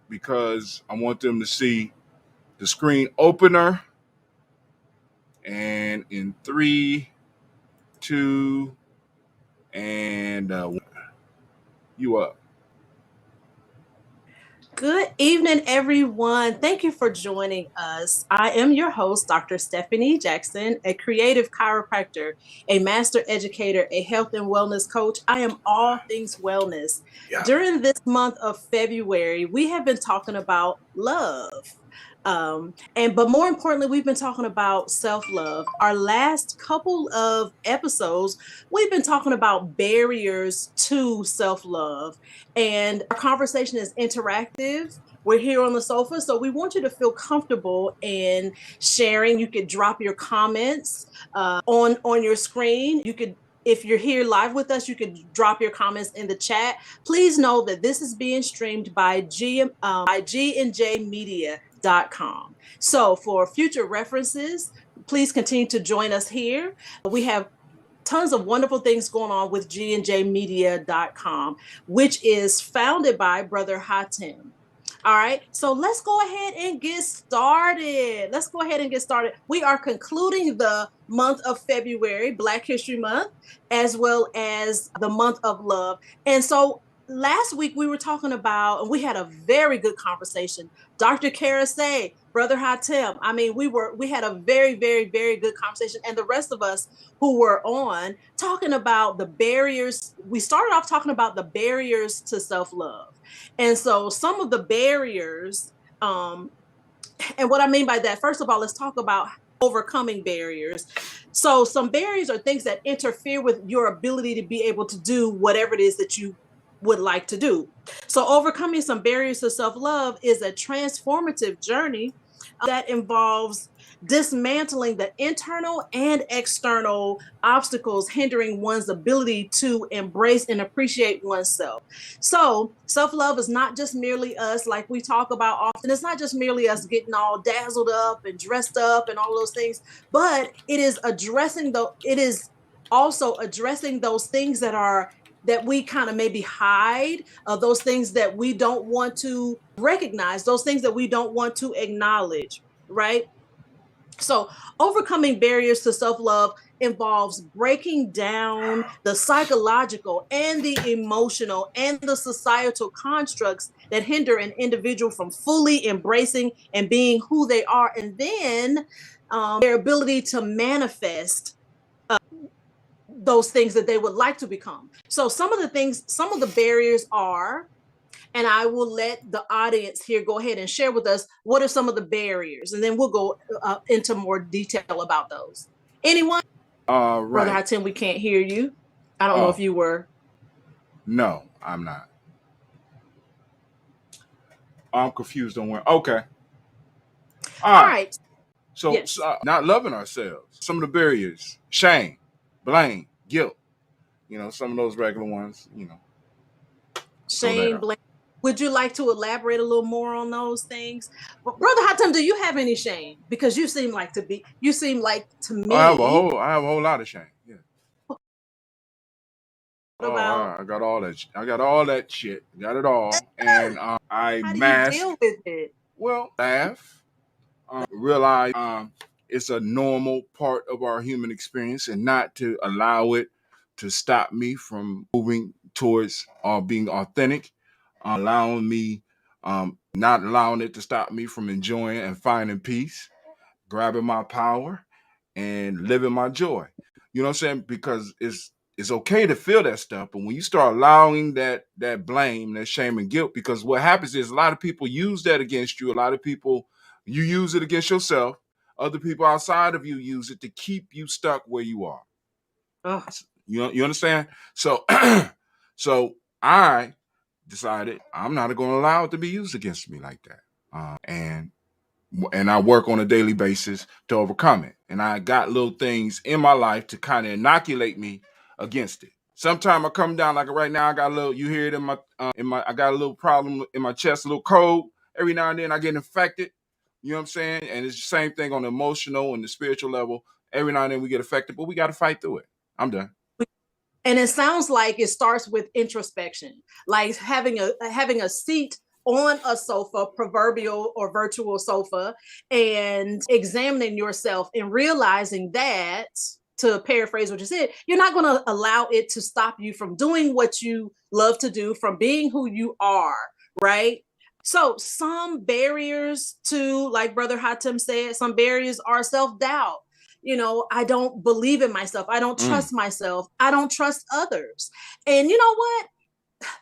because I want them to see the screen opener. And in three, two, and you up. Good evening, everyone. Thank you for joining us. I am your host, Dr. Stephanie Jackson, a creative chiropractor, a master educator, a health and wellness coach. I am all things wellness. Yeah. During this month of February, we have been talking about love. But more importantly, we've been talking about self-love. Our last couple of episodes, we've been talking about barriers to self-love. And our conversation is interactive. We're here on the sofa, so we want you to feel comfortable in sharing. You could drop your comments on your screen. You could, if you're here live with us, you could drop your comments in the chat. Please know that this is being streamed by Gye Media.com. So for future references, please continue to join us here. We have tons of wonderful things going on with Gye which is founded by Brother Hatem. All right, so let's go ahead and get started. We are concluding the month of February, Black History Month, as well as the month of love. And so last week we were talking about, and we had a very good conversation. Dr. Karasay, Brother Hatem. I mean, we had a very, very, very good conversation. And the rest of us who were on talking about the barriers. We started off talking about the barriers to self-love. And so some of the barriers, and what I mean by that, first of all, let's talk about overcoming barriers. So some barriers are things that interfere with your ability to be able to do whatever it is that you would like to do. So overcoming some barriers to self-love is a transformative journey that involves dismantling the internal and external obstacles hindering one's ability to embrace and appreciate oneself. So self-love is not just merely us, like we talk about often. It's not just merely us getting all dazzled up and dressed up and all those things, but it is also addressing those things that we kind of maybe hide, those things that we don't want to recognize, those things that we don't want to acknowledge, right? So overcoming barriers to self-love involves breaking down the psychological and the emotional and the societal constructs that hinder an individual from fully embracing and being who they are, and then their ability to manifest those things that they would like to become. So some of the barriers are, and I will let the audience here go ahead and share with us what are some of the barriers, and then we'll go into more detail about those. Anyone? Right. Brother Hatem, we can't hear you. I don't know if you were. No, I'm not. I'm confused on where. Okay. All right. So, yes. Not loving ourselves. Some of the barriers: shame, blame, guilt. Some of those regular ones. Shame, blame. Would you like to elaborate a little more on those things? Brother Hatem, do you have any shame? Because you seem like to me. I have a whole lot of shame. Yeah. About? I got all that. I got all that shit. Got it all. And I How do mask. you deal with it? Well, laugh. Realize it's a normal part of our human experience, and not to allow it to stop me from moving towards being authentic. Not allowing it to stop me from enjoying and finding peace, grabbing my power, and living my joy. You know what I'm saying? Because it's okay to feel that stuff, but when you start allowing that blame, that shame and guilt, because what happens is a lot of people use that against you. A lot of people, you use it against yourself. Other people outside of you use it to keep you stuck where you are. You understand? So, so I decided I'm not going to allow it to be used against me like that. And I work on a daily basis to overcome it. And I got little things in my life to kind of inoculate me against it. Sometimes I come down, like right now, I got a little, you hear it in my, I got a little problem in my chest, a little cold. Every now and then I get infected. You know what I'm saying? And it's the same thing on the emotional and the spiritual level. Every now and then we get affected, but we got to fight through it. I'm done. And it sounds like it starts with introspection, like having a seat on a sofa, proverbial or virtual sofa, and examining yourself and realizing that, to paraphrase what you said, you're not going to allow it to stop you from doing what you love to do, from being who you are, right? So some barriers to, like Brother Hatem said, some barriers are self-doubt. I don't believe in myself. I don't trust myself. I don't trust others. And you know what?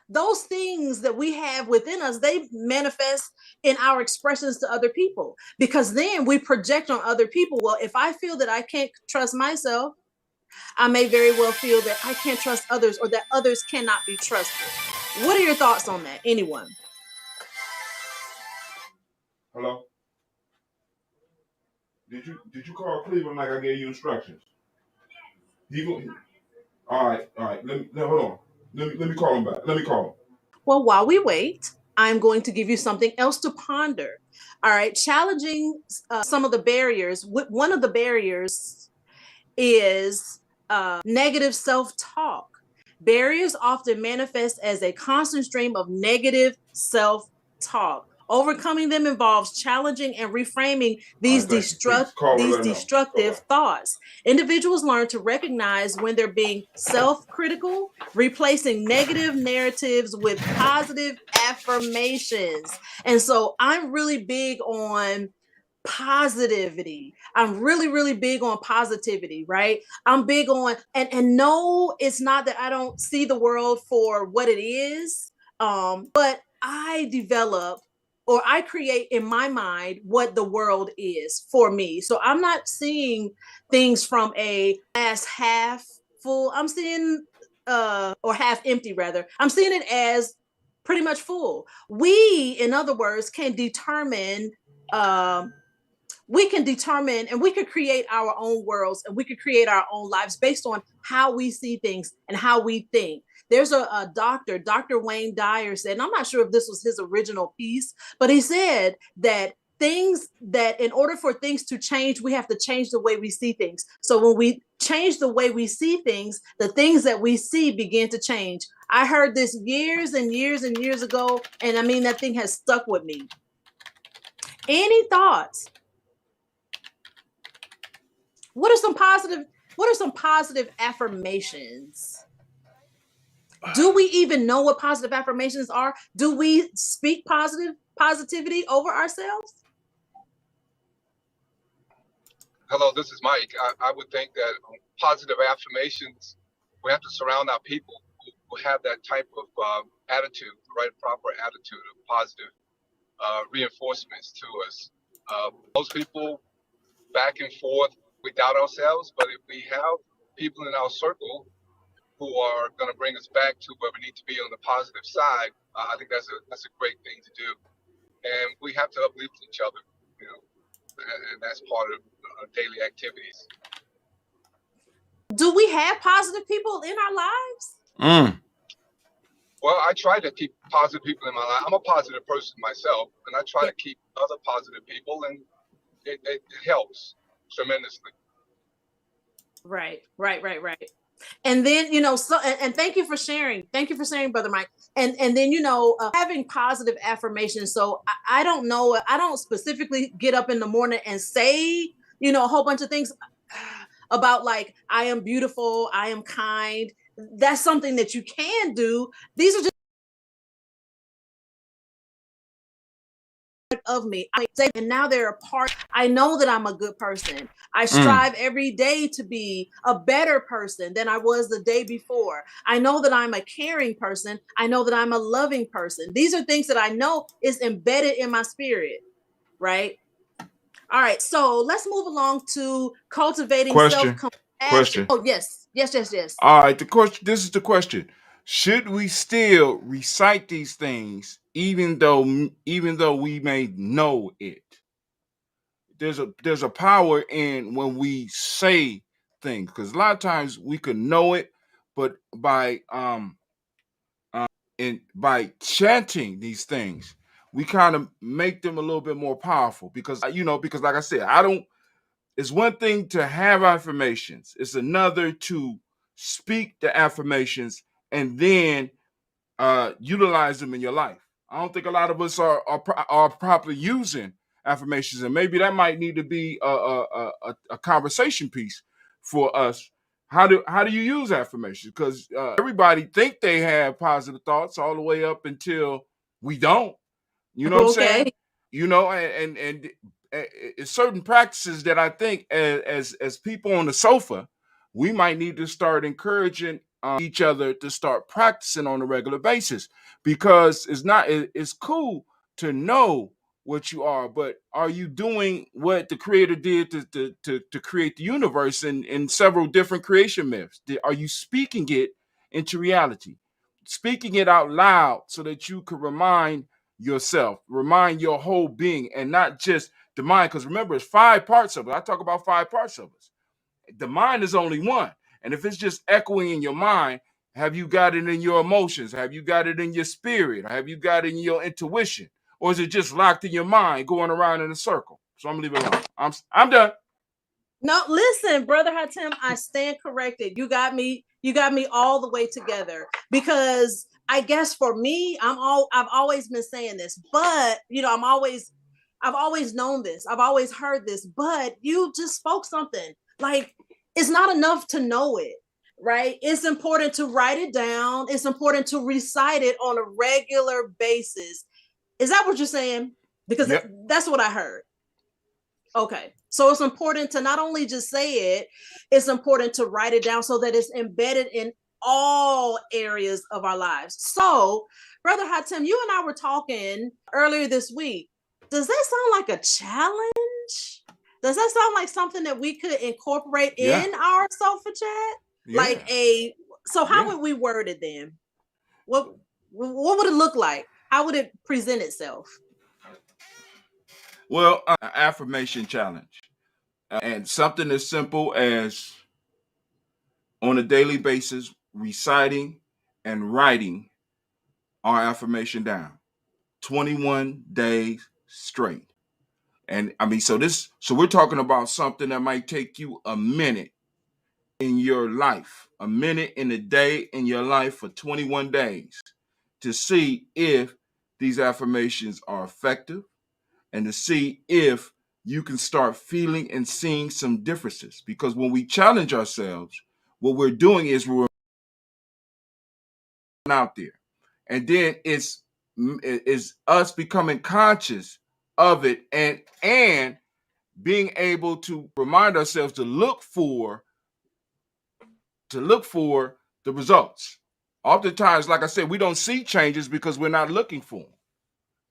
Those things that we have within us, they manifest in our expressions to other people, because then we project on other people. Well, if I feel that I can't trust myself, I may very well feel that I can't trust others, or that others cannot be trusted. What are your thoughts on that? Anyone? Hello? Did you call Cleveland like I gave you instructions? All right, all right. Hold on. Let me call him back. Let me call him. Well, while we wait, I'm going to give you something else to ponder. All right, challenging some of the barriers. One of the barriers is negative self-talk. Barriers often manifest as a constant stream of negative self-talk. Overcoming them involves challenging and reframing All these right, thank you. Peace. Call her, let her know. destructive Bye-bye. thoughts. Individuals learn to recognize when they're being self-critical, replacing negative narratives with positive affirmations. And so I'm really big on positivity. I'm really, really big on positivity, right? I'm big on, and no, it's not that I don't see the world for what it is. But I develop, or I create in my mind what the world is for me. So I'm not seeing things from a glass half full. I'm seeing or half empty rather. I'm seeing it as pretty much full. We, in other words, can determine we can determine, and we could create our own worlds, and we could create our own lives based on how we see things and how we think. There's a doctor, Dr. Wayne Dyer said, and I'm not sure if this was his original piece, but he said that in order for things to change, we have to change the way we see things. So when we change the way we see things, the things that we see begin to change. I heard this years and years and years ago, and I mean, that thing has stuck with me. Any thoughts? What are some positive affirmations? Do we even know what positive affirmations are? Do we speak positivity over ourselves? Hello, this is Mike. I would think that positive affirmations, we have to surround our people who have that type of attitude, the right, proper attitude of positive reinforcements to us. Most people back and forth, we doubt ourselves, but if we have people in our circle who are going to bring us back to where we need to be on the positive side, I think that's a great thing to do. And we have to uplift each other, you know, and that's part of daily activities. Do we have positive people in our lives? Well, I try to keep positive people in my life. I'm a positive person myself, and I try to keep other positive people, and it helps tremendously. Right. And then, and thank you for sharing. Thank you for sharing, Brother Mike. And then, having positive affirmations. So I don't know, I don't specifically get up in the morning and say, a whole bunch of things about, like, I am beautiful, I am kind. That's something that you can do. These are just of me. And now they're a part. I know that I'm a good person. I strive every day to be a better person than I was the day before. I know that I'm a caring person. I know that I'm a loving person. These are things that I know is embedded in my spirit, right? All right, so let's move along to cultivating self-compassion. Oh, yes. All right, this is the question. Should we still recite these things even though we may know it? There's a power in when we say things, because a lot of times we could know it, but by by chanting these things, we kind of make them a little bit more powerful, because like I said, I don't it's one thing to have affirmations, it's another to speak the affirmations and then utilize them in your life. I don't think a lot of us are properly using affirmations, and maybe that might need to be a conversation piece for us. How do you use affirmations? Because everybody think they have positive thoughts all the way up until we don't. You know what I'm saying? Okay. You know, and it's certain practices that I think as people on the sofa, we might need to start encouraging each other to start practicing on a regular basis, because it's cool to know what you are, but are you doing what the creator did to create the universe in several different creation myths? Are you speaking it into reality, speaking it out loud so that you can remind yourself, remind your whole being, and not just the mind? Because remember, it's 5 parts of it. I talk about 5 parts of us. The mind is only one. And if it's just echoing in your mind, have you got it in your emotions? Have you got it in your spirit? Have you got it in your intuition? Or is it just locked in your mind going around in a circle? So I'm gonna leave it alone. I'm done. No, listen, brother Hatem, I stand corrected. You got me all the way together, because I guess for me, I've always been saying this, but I've always known this. I've always heard this, but you just spoke something. Like, it's not enough to know it, right? It's important to write it down. It's important to recite it on a regular basis. Is that what you're saying? Because Yep. that's what I heard. Okay. So it's important to not only just say it, it's important to write it down so that it's embedded in all areas of our lives. So, Brother Hatem, you and I were talking earlier this week. Does that sound like a challenge? Does that sound like something that we could incorporate Yeah. in our sofa chat? Yeah. So how Yeah. would we word it then? What would it look like? How would it present itself? Well, affirmation challenge. And something as simple as, on a daily basis, reciting and writing our affirmation down 21 days straight. And I mean, so we're talking about something that might take you a minute in your life, a minute in a day in your life for 21 days, to see if these affirmations are effective, and to see if you can start feeling and seeing some differences. Because when we challenge ourselves, what we're doing is we're out there. And then it's us becoming conscious of it, and being able to remind ourselves to look for the results. Oftentimes, like I said, we don't see changes because we're not looking for them.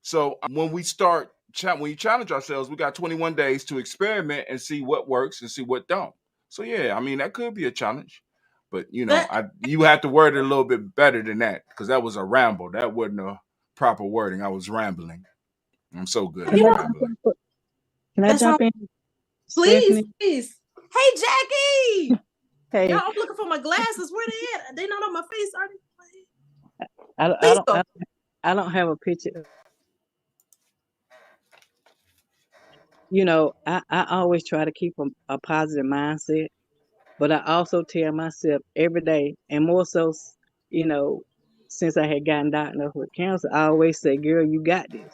So when you challenge ourselves, we got 21 days to experiment and see what works and see what don't. So yeah, I mean, that could be a challenge, but That you have to word it a little bit better than that, because that was a ramble. That wasn't a proper wording. I was rambling. I'm so good you at Can I know jump rambling. in? Can I that sounds jump in, please, Stephanie? please. Hey Jackie. Y'all, Hey, I'm looking for my glasses. Where they at? They not on my face, are they? I, don't- I Please don't, go. I don't have a picture. I always try to keep a positive mindset, but I also tell myself every day, and more so, you know, since I had gotten diagnosed with cancer, I always say, "Girl, you got this."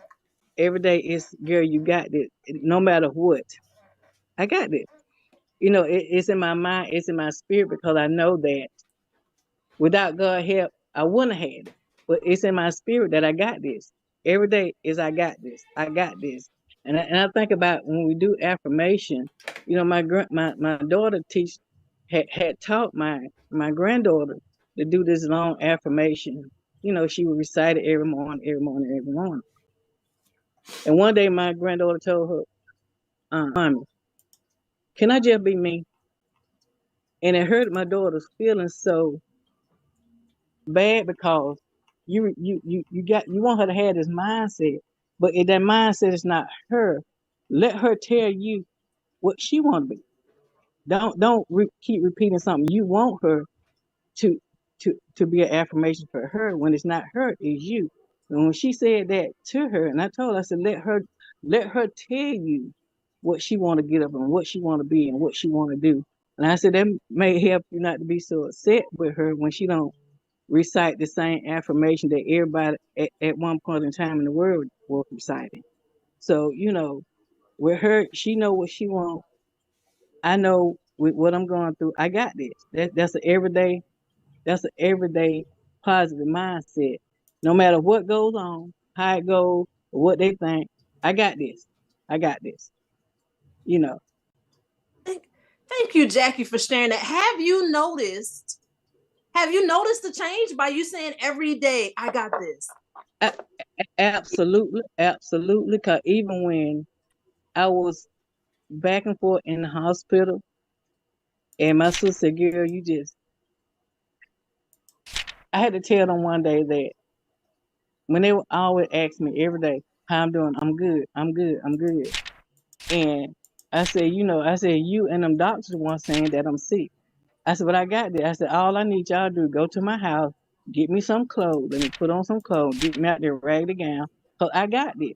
Every day is, "Girl, you got this." No matter what, I got this. It's in my mind, it's in my spirit, because I know that without God help, I wouldn't have had it. But it's in my spirit that I got this. Every day is, I got this. I got this. And I think about when we do affirmation. My daughter had taught my granddaughter to do this long affirmation. She would recite it every morning, every morning, every morning. And one day my granddaughter told her, "Mommy, can I just be me?" And it hurt my daughter's feelings so bad, because you want her to have this mindset, but if that mindset is not her, let her tell you what she want to be. Don't keep repeating something you want her to to be an affirmation for her when it's not her, it's you. And when she said that to her, and I told her, I said, let her tell you what she want to get up and what she want to be and what she want to do. And I said that may help you not to be so upset with her when she don't recite the same affirmation that everybody at one point in time in the world was reciting. So, with her, she know what she wants. I know with what I'm going through, I got this. That's an everyday positive mindset. No matter what goes on, how it goes, or what they think, I got this. I got this. You know, Thank you, Jackie, for sharing that. Have you noticed? Have you noticed the change by you saying every day, I got this? absolutely, absolutely. Cause even when I was back and forth in the hospital, and my sister said, "Girl, you just," I had to tell them one day that when they would always ask me every day how I'm doing, I'm good, I'm good, I'm good. And I said, you and them doctors weren't saying that I'm sick. I said, but I got this. I said, all I need y'all to do is go to my house, get me some clothes, let me put on some clothes, get me out there, raggedy gown, because I got this.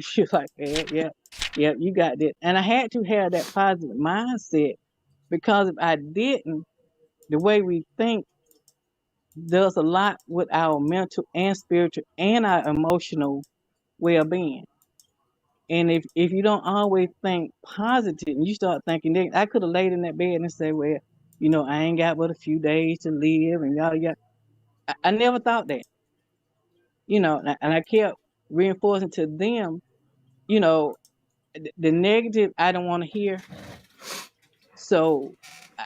She was like, yeah, you got this. And I had to have that positive mindset because if I didn't, the way we think does a lot with our mental and spiritual and our emotional well being. And if you don't always think positive, you start thinking negative. I could have laid in that bed and said, well, I ain't got but a few days to live and yada yada. I never thought that, and I kept reinforcing to them, you know, the negative I don't want to hear. So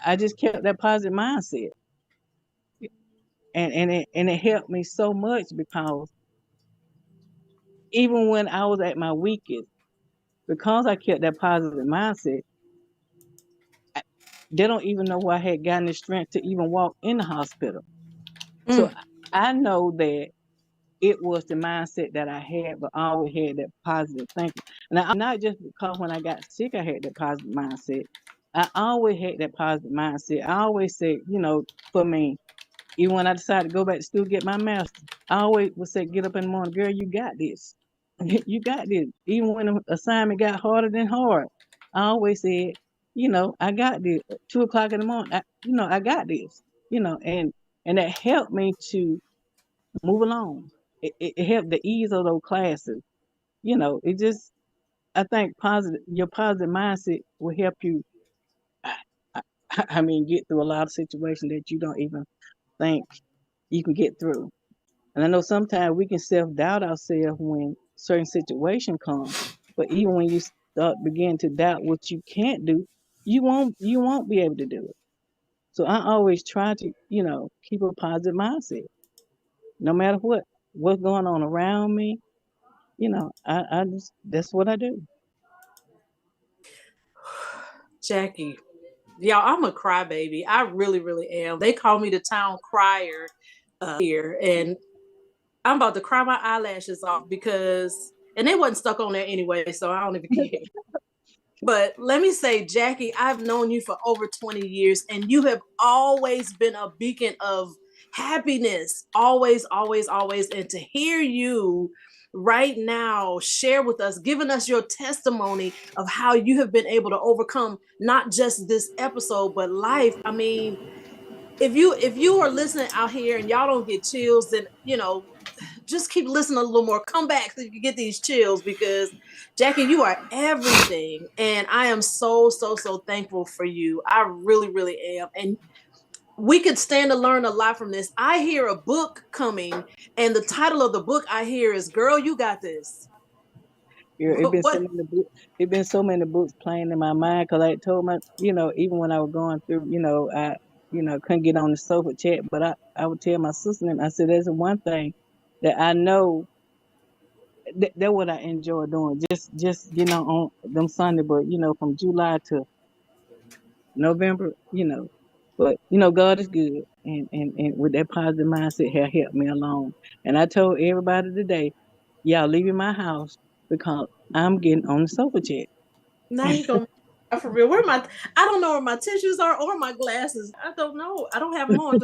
I just kept that positive mindset. And it helped me so much because even when I was at my weakest, because I kept that positive mindset, they don't even know where I had gotten the strength to even walk in the hospital. So Mm. I know that it was the mindset that I had, but I always had that positive thinking. And not just because when I got sick, I had that positive mindset. I always had that positive mindset. I always said, for me, even when I decided to go back to school, get my master's, I always would say, get up in the morning, girl, you got this. You got this. Even when the assignment got harder than hard, I always said, I got this. 2 o'clock in the morning, I got this. And that helped me to move along. It helped the ease of those classes. It just, I think your positive mindset will help you. I, I mean, get through a lot of situations that you don't even think you can get through. And I know sometimes we can self doubt ourselves when certain situations come, but even when you start begin to doubt what you can't do, you won't be able to do it. So I always try to, keep a positive mindset, no matter what's going on around me. I just that's what I do. Jackie, y'all, I'm a crybaby. I really, really am. They call me the town crier here, and I'm about to cry my eyelashes off because, and they wasn't stuck on there anyway, so I don't even care. But let me say, Jackie, I've known you for over 20 years, and you have always been a beacon of happiness. Always, always, always. And to hear you right now share with us, giving us your testimony of how you have been able to overcome not just this episode, but life. I mean, if you are listening out here and y'all don't get chills, then just keep listening a little more. Come back so you can get these chills because Jackie, you are everything. And I am so, so, so thankful for you. I really, really am. And we could stand to learn a lot from this. I hear a book coming, and the title of the book I hear is Girl, You Got This. Yeah, What? it been so many books playing in my mind because I told my, even when I was going through, I, couldn't get on the sofa chat, but I would tell my sister and I said, there's one thing that I know that what I enjoy doing, just getting on them Sunday, but from July to November, but God is good, and with that positive mindset has helped me along. And I told everybody today, y'all leaving my house because I'm getting on the sofa chat. Now you gonna for real? Where my? I don't know where my tissues are or my glasses. I don't know. I don't have them on.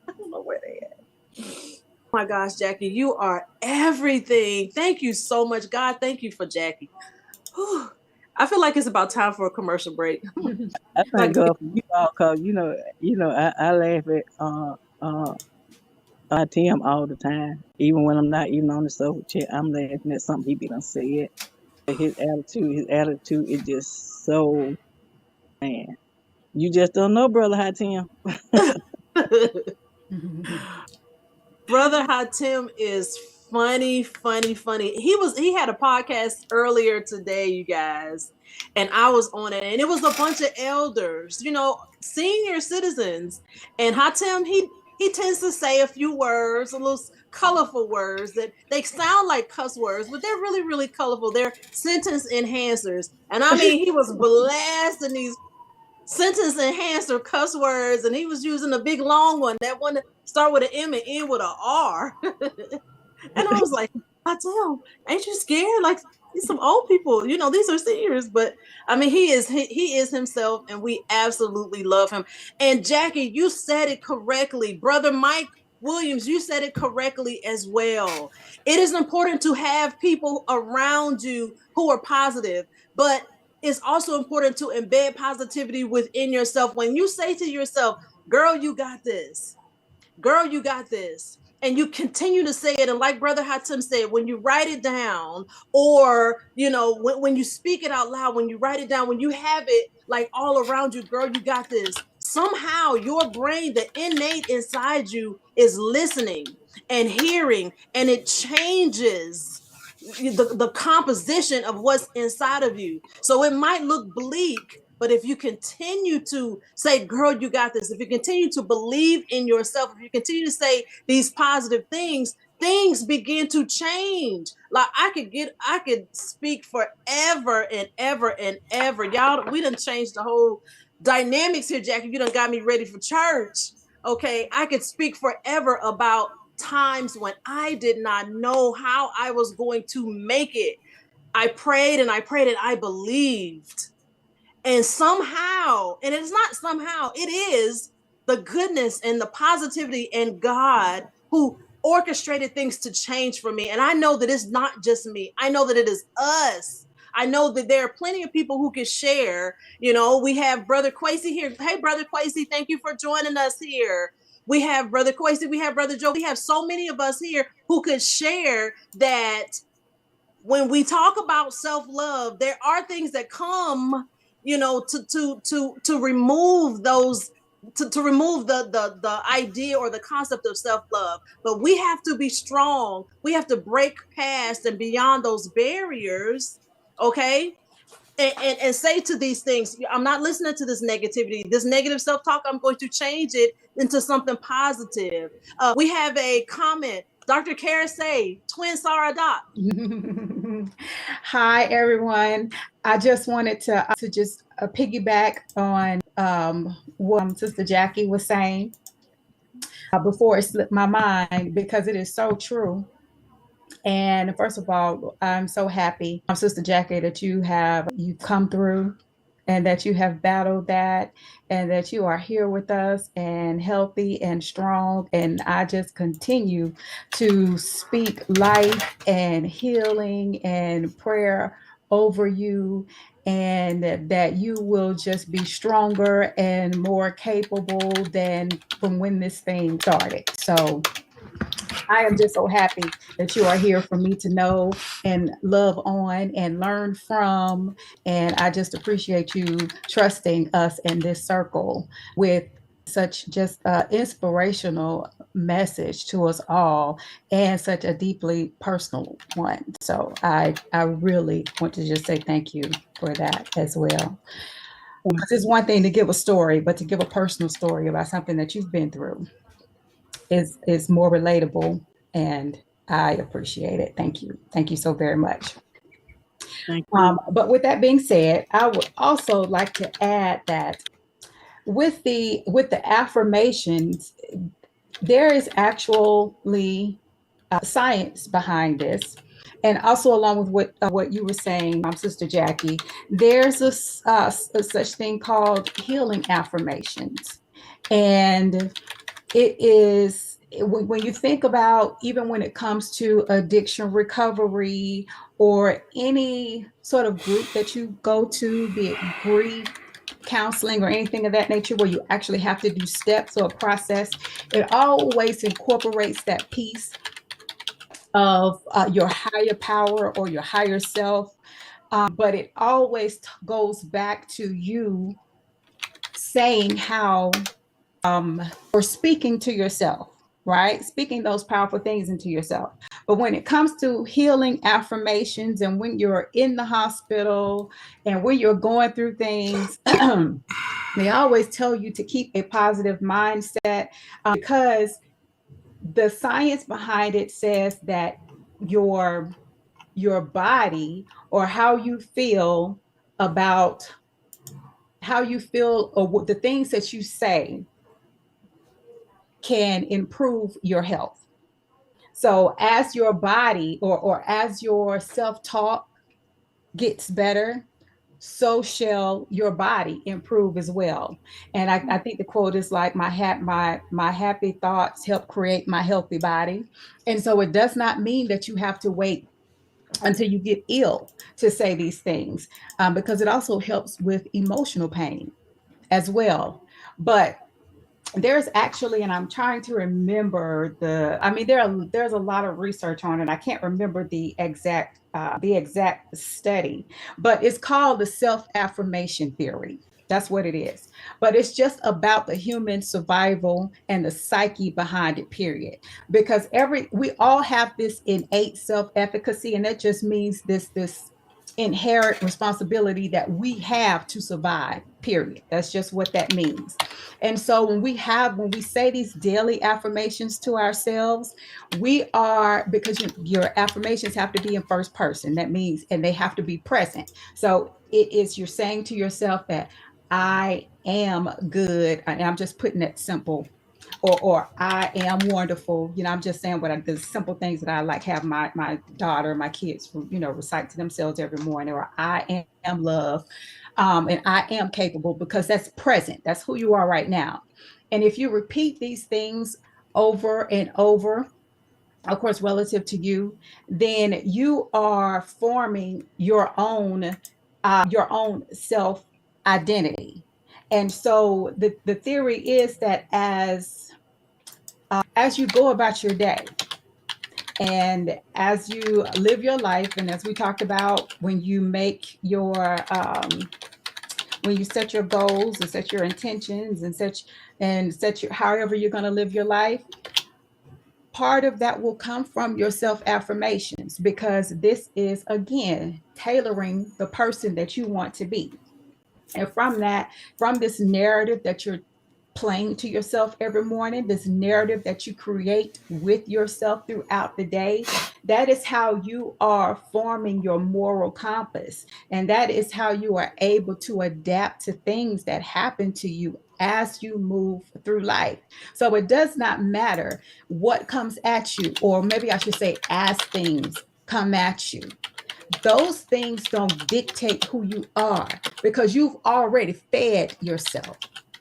I don't know where they at. Oh my gosh, Jackie, you are everything. Thank you so much. God, thank you for Jackie. Whew. I feel like it's about time for a commercial break. I Like, thank God for you all because I laugh at Tim all the time. Even when I'm not even on the sofa chair, I'm laughing at something he be done said. His attitude is just so, man. You just don't know, brother Tim. Brother Hatim is funny, funny, funny. He had a podcast earlier today, you guys, and I was on it, and it was a bunch of elders, senior citizens. And Hatim, he tends to say a few words, a little colorful words that they sound like cuss words, but they're really, really colorful. They're sentence enhancers. And I mean, he was blasting these sentence enhancer cuss words, and he was using a big long one, that one that start with an M and end with an R. And I was like, I tell him, ain't you scared? Like, these some old people, these are seniors. But I mean, he is himself, and we absolutely love him. And Jackie, you said it correctly. Brother Mike Williams, you said it correctly as well. It is important to have people around you who are positive, but it's also important to embed positivity within yourself. When you say to yourself, girl, you got this. Girl, you got this. And you continue to say it. And like Brother Hatim said, when you write it down, or, when you speak it out loud, when you write it down, when you have it like all around you, girl, you got this. Somehow your brain, the innate inside you, is listening and hearing, and it changes the composition of what's inside of you. So it might look bleak, but if you continue to say, girl, you got this, if you continue to believe in yourself, if you continue to say these positive things, things begin to change. Like I could speak forever and ever and ever. Y'all, we done changed the whole dynamics here, Jackie. You done got me ready for church. Okay, I could speak forever about times when I did not know how I was going to make it. I prayed and I prayed and I believed. And somehow, and it's not somehow, it is the goodness and the positivity and God who orchestrated things to change for me. And I know that it's not just me. I know that it is us. I know that there are plenty of people who can share. We have Brother Quasey here. Hey, Brother Quasey, thank you for joining us here. We have Brother Quasey, we have Brother Joe. We have so many of us here who could share that when we talk about self-love, there are things that come, to remove those, to remove the idea or the concept of self-love. But we have to be strong. We have to break past and beyond those barriers, okay? And say to these things, I'm not listening to this negativity, this negative self-talk. I'm going to change it into something positive. We have a comment. Dr. Karasay, Twin Sarah Doc. Hi, everyone. I just wanted to just piggyback on what Sister Jackie was saying before it slipped my mind, because it is so true. And first of all, I'm so happy, Sister Jackie, that you've come through and that you have battled that and that you are here with us and healthy and strong. And I just continue to speak life and healing and prayer over you, and that you will just be stronger and more capable than from when this thing started. So I am just so happy that you are here for me to know and love on and learn from. And I just appreciate you trusting us in this circle with such just inspirational message to us all, and such a deeply personal one. So I really want to just say thank you for that as well. Because it's one thing to give a story, but to give a personal story about something that you've been through is more relatable, and I appreciate it. Thank you. Thank you so very much. But with that being said, I would also like to add that with the affirmations, there is actually science behind this. And also, along with what you were saying, Sister Jackie, there's a such thing called healing affirmations. And it is, when you think about, even when it comes to addiction recovery or any sort of group that you go to, be it grief counseling or anything of that nature where you actually have to do steps or a process, it always incorporates that piece of your higher power or your higher self. But it always goes back to you saying how, or speaking to yourself, right? Speaking those powerful things into yourself. But when it comes to healing affirmations and when you're in the hospital and when you're going through things, they always tell you to keep a positive mindset, because the science behind it says that your your body, or how you feel about how you feel or the things that you say, can improve your health. So as your body, or as your self-talk gets better, so shall your body improve as well. And I think the quote is like, my happy thoughts help create my healthy body. And so it does not mean that you have to wait until you get ill to say these things, because it also helps with emotional pain as well. But there's actually, and I'm trying to remember I mean, there's a lot of research on it. I can't remember the exact study, but it's called the self-affirmation theory. That's what it is. But it's just about the human survival and the psyche behind it, period. Because we all have this innate self-efficacy, and that just means this inherent responsibility that we have to survive, period. That's just what that means. And so when we say these daily affirmations to ourselves, because your affirmations have to be in first person. That means, and they have to be present. So it is, you're saying to yourself that I am good. And I'm just putting that simple, or I am wonderful. I'm just saying the simple things that I like have my daughter, my kids, recite to themselves every morning, or I am love. And I am capable, because that's present. That's who you are right now. And if you repeat these things over and over, of course, relative to you, then you are forming your own self identity. And so the theory is that as you go about your day, and as you live your life, and as we talked about, when you set your goals and set your intentions and set your however you're going to live your life, part of that will come from your self-affirmations, because this is, again, tailoring the person that you want to be. And from this narrative that you're playing to yourself every morning, this narrative that you create with yourself throughout the day, that is how you are forming your moral compass. And that is how you are able to adapt to things that happen to you as you move through life. So it does not matter what comes at you, or maybe I should say, as things come at you. Those things don't dictate who you are, because you've already fed yourself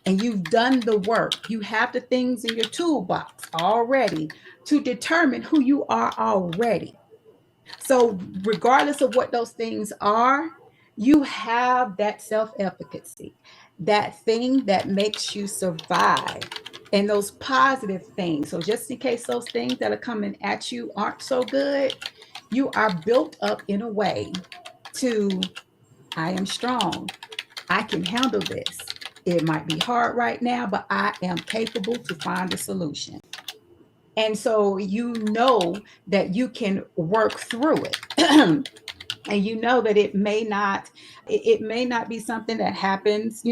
and you've done the work. You have the things in your toolbox already to determine who you are already. So regardless of what those things are, you have that self-efficacy, that thing that makes you survive, and those positive things. So just in case those things that are coming at you aren't so good, you are built up in a way to, I am strong. I can handle this. It might be hard right now, but I am capable to find a solution. And so you know that you can work through it. And you know that it may not be something that happens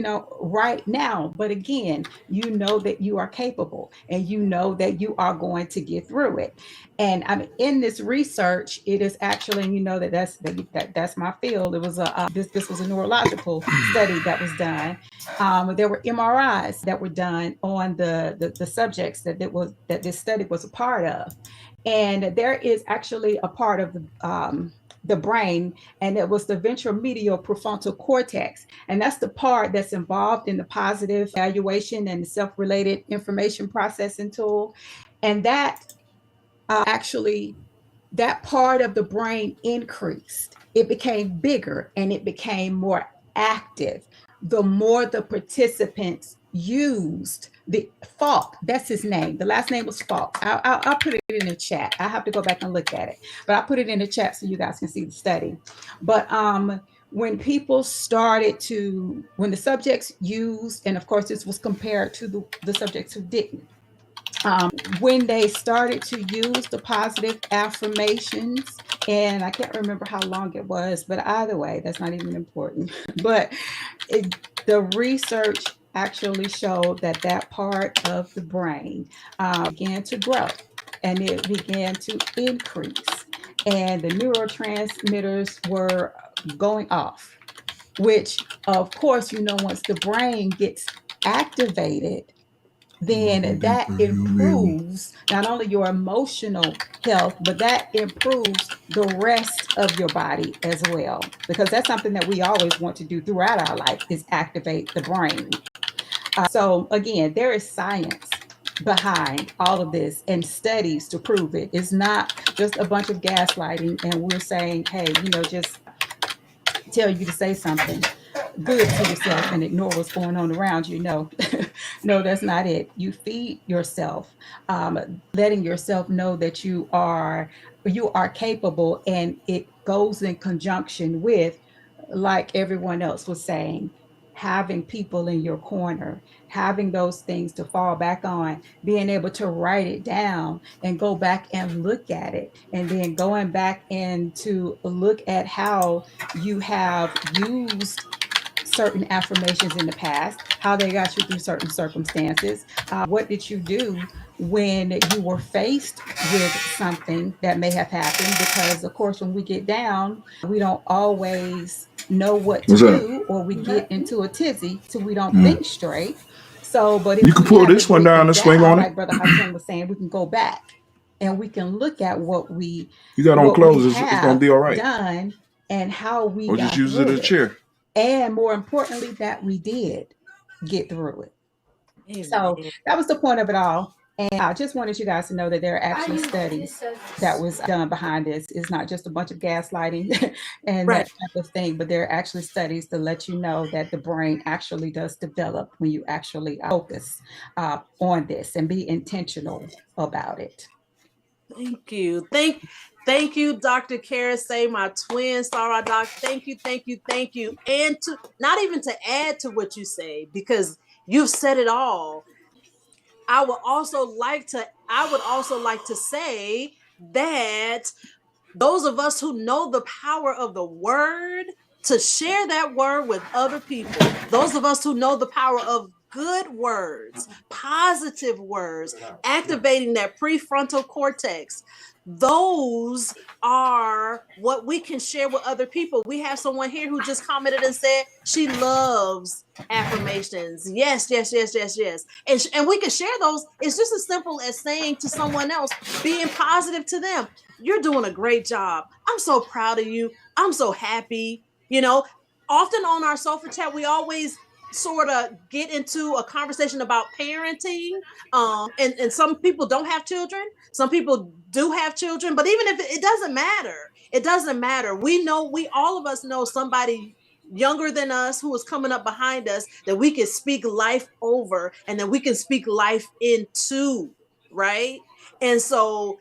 right now, but again, you know that you are capable, and you know that you are going to get through it. And I mean, in this research, it is actually, that's my field. It was this was a neurological study that was done. There were MRIs that were done on the subjects that this study was a part of. And there is actually a part of the brain, and it was the ventromedial prefrontal cortex. And that's the part that's involved in the positive evaluation and the self-related information processing tool. And that actually, that part of the brain increased. It became bigger and it became more active the more the participants used the Falk. That's his name. The last name was Falk. I'll put it in the chat. I have to go back and look at it, but I put it in the chat so you guys can see the study. But when people started to, when the subjects used, and of course this was compared to the subjects who didn't, when they started to use the positive affirmations, and I can't remember how long it was, but either way, that's not even important. But the research actually showed that that part of the brain began to grow and it began to increase, and the neurotransmitters were going off, which, of course, once the brain gets activated, then that improves not only your emotional health, but that improves the rest of your body as well. Because that's something that we always want to do throughout our life, is activate the brain. So again, there is science behind all of this and studies to prove it. It's not just a bunch of gaslighting and we're saying, hey, just tell you to say something good to yourself and ignore what's going on around you. No, no, that's not it. You feed yourself, letting yourself know that you are capable, and it goes in conjunction with, like everyone else was saying, having people in your corner, having those things to fall back on, being able to write it down and go back and look at it, and then going back and to look at how you have used certain affirmations in the past, how they got you through certain circumstances. What did you do when you were faced with something that may have happened? Because, of course, when we get down, we don't always know what to do, or we get into a tizzy so we don't think straight. So, but if you can we pull have this it one down written and swing down, on it. like Brother Hatim was saying, we can go back and we can look at what we got on clothes. It's gonna be all right. done and how we or got just use it as a chair. and more importantly, that we did get through it. Amen. So that was the point of it all. And I just wanted you guys to know that there are actually studies that was done behind this. It's not just a bunch of gaslighting and Right. that type of thing, but there are actually studies to let you know that the brain actually does develop when you actually focus on this and be intentional about it. Thank you. Thank you, Dr. Karasay, my twin Sarah Doc. Thank you, thank you, thank you. And to not even to add to what you say, because you've said it all. I would also like to say that those of us who know the power of the word, to share that word with other people. Those of us who know the power of good words, positive words, activating that prefrontal cortex. Those are what we can share with other people. We have someone here who just commented and said she loves affirmations. Yes, yes, yes, yes, yes. And we can share those. It's just as simple as saying to someone else, being positive to them. You're doing a great job. I'm so proud of you. I'm so happy. Often on our sofa chat, we always sort of get into a conversation about parenting. And some people don't have children. Some people do have children, but even if it doesn't matter. We all of us know somebody younger than us who is coming up behind us that we can speak life over and that we can speak life into, right? And so,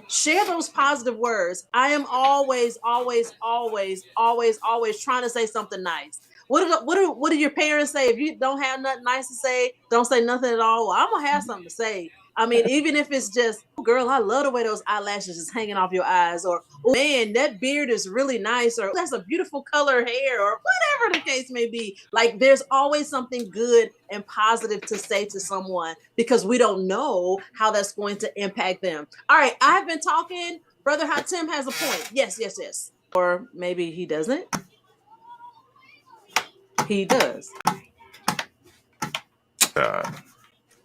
share those positive words. I am always, always, always, always, always trying to say something nice. What do your parents say? If you don't have nothing nice to say, don't say nothing at all. Well, I'm gonna have something to say. I mean, even if it's just, oh, girl, I love the way those eyelashes is hanging off your eyes, or, oh, man, that beard is really nice, or that's a beautiful color hair, or whatever the case may be. Like, there's always something good and positive to say to someone, because we don't know how that's going to impact them. All right, I've been talking. Brother Hatim has a point. Yes, yes, yes. Or maybe he doesn't. He does.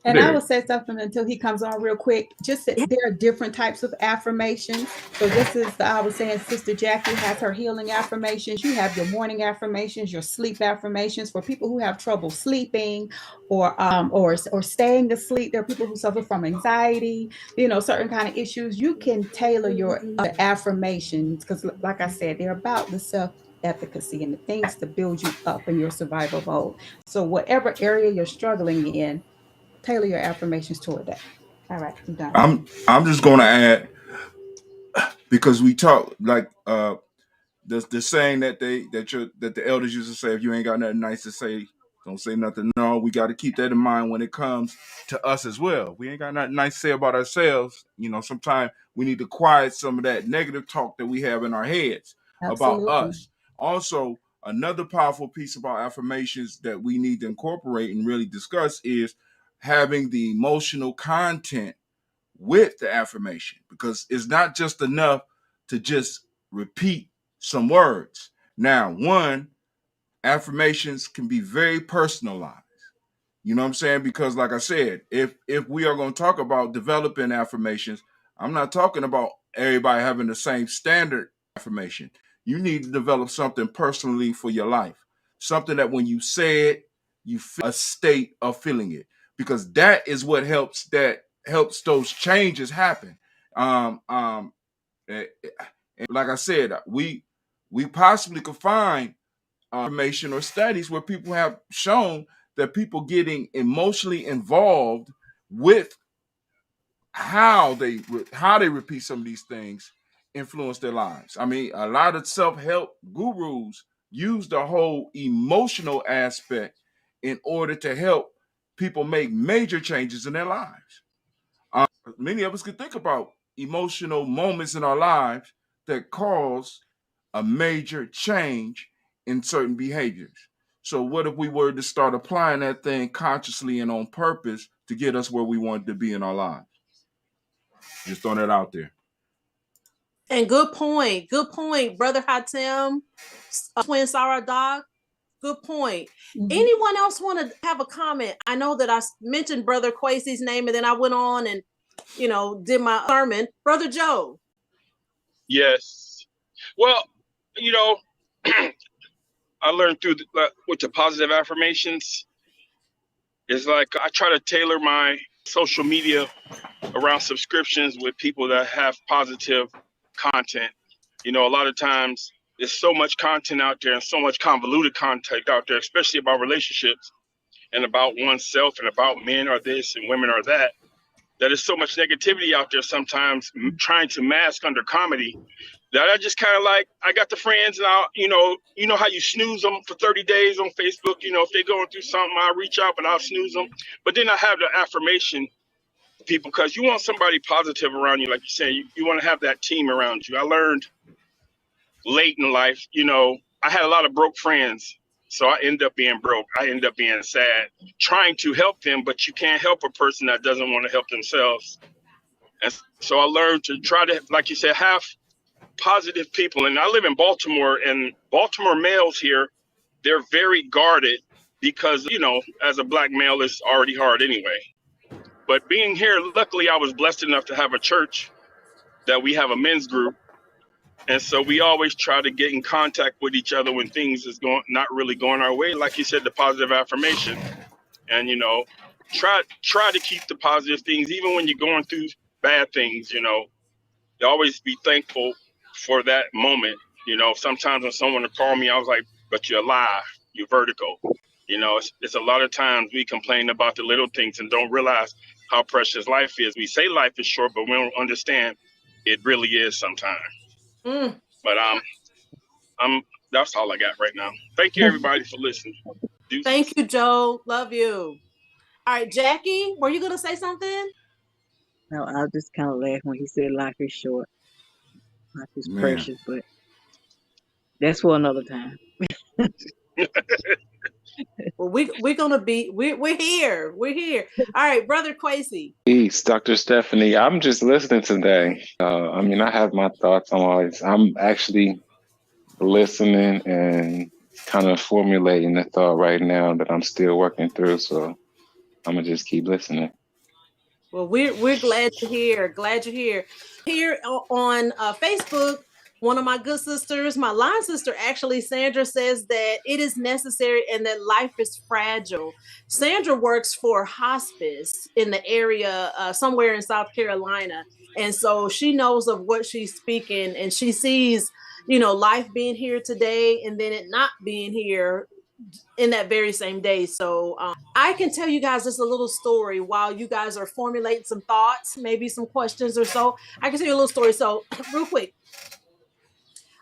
And I will say something until he comes on real quick. Just that there are different types of affirmations. So this is I was saying, Sister Jackie has her healing affirmations. You have your morning affirmations, your sleep affirmations for people who have trouble sleeping or staying asleep. There are people who suffer from anxiety, certain kind of issues. You can tailor your affirmations because, like I said, they're about the efficacy and the things to build you up in your survival mode. So whatever area you're struggling in, tailor your affirmations toward that. All right, I'm done. I'm just gonna add, because we talk like the saying that the elders used to say, if you ain't got nothing nice to say, don't say nothing. No, we got to keep that in mind when it comes to us as well. We ain't got nothing nice to say about ourselves. Sometimes we need to quiet some of that negative talk that we have in our heads about Absolutely. us. Also, another powerful piece about affirmations that we need to incorporate and really discuss is having the emotional content with the affirmation, because it's not just enough to just repeat some words. Now, one, affirmations can be very personalized. You know what I'm saying? Because like I said, if we are going to talk about developing affirmations, I'm not talking about everybody having the same standard affirmation. You need to develop something personally for your life. Something that when you say it, you feel a state of feeling it. Because that is what helps those changes happen. And like I said, we possibly could find information or studies where people have shown that people getting emotionally involved with how they repeat some of these things influence their lives. I mean, a lot of self-help gurus use the whole emotional aspect in order to help people make major changes in their lives. Many of us could think about emotional moments in our lives that cause a major change in certain behaviors. So what if we were to start applying that thing consciously and on purpose to get us where we wanted to be in our lives? Just throwing that out there. And good point, Brother Hatem, Twin Sarah Dog. Good point. Mm-hmm. Anyone else want to have a comment? I know that I mentioned Brother Kwesi's name, and then I went on and did my sermon. Brother Joe. Yes. Well, I learned with the positive affirmations, it's like I try to tailor my social media around subscriptions with people that have positive content. A lot of times there's so much content out there and so much convoluted content out there, especially about relationships and about oneself and about men are this and women are that is so much negativity out there sometimes trying to mask under comedy that I just kind of like, I got the friends and I'll, you know how you snooze them for 30 days on Facebook, if they're going through something, I'll reach out and I'll snooze them. But then I have the affirmation people, because you want somebody positive around you. Like you say, you want to have that team around you. I learned late in life, I had a lot of broke friends. So I end up being broke. I end up being sad, trying to help them, but you can't help a person that doesn't want to help themselves. And so I learned to try to, like you said, have positive people. And I live in Baltimore, and Baltimore males here, they're very guarded because, as a black male, it's already hard anyway. But being here, luckily, I was blessed enough to have a church that we have a men's group. And so we always try to get in contact with each other when things is not really going our way. Like you said, the positive affirmation, and try to keep the positive things, even when you're going through bad things. You always be thankful for that moment. Sometimes when someone would call me, I was like, "But you're alive, you're vertical." It's a lot of times we complain about the little things and don't realize how precious life is. We say life is short, but we don't understand it really is sometimes. But that's all I got right now. Thank you, everybody, for listening. Deuces. Thank you, Joe. Love you. All right, Jackie, were you gonna say something? No, I just kind of laughed when he said life is short. Life is precious, but that's for another time. Well, we're here. We're here. All right, Brother Kwesi. Peace, Dr. Stephanie. I'm just listening today. I have my thoughts. I'm actually listening and kind of formulating the thought right now that I'm still working through. So I'm gonna just keep listening. Well, we're glad you're here. Glad you're here. Here on Facebook, one of my good sisters, my line sister, actually, Sandra, says that it is necessary and that life is fragile. Sandra works for hospice in the area, somewhere in South Carolina. And so she knows of what she's speaking, and she sees, life being here today and then it not being here in that very same day. So I can tell you guys just a little story while you guys are formulating some thoughts, maybe some questions or so. I can tell you a little story. So real quick,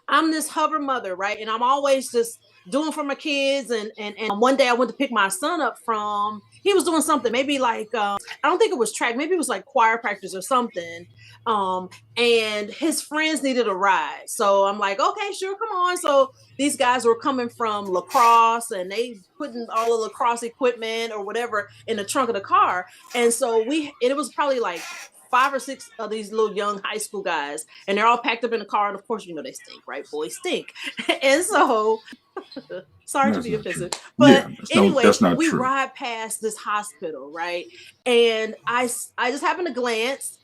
I'm this hover mother, right? And I'm always just doing for my kids. And one day I went to pick my son up from, he was doing something, maybe like, I don't think it was track, maybe it was like choir practice or something. And his friends needed a ride. So I'm like, okay, sure, come on. So these guys were coming from lacrosse and they putting all the lacrosse equipment or whatever in the trunk of the car. And so it was probably like 5 or 6 of these little young high school guys, and they're all packed up in the car. And of course, they stink, right? Boys stink. And so, sorry to be offensive, but anyway, that's not we true. ride past this hospital, right? And I just happen to glance.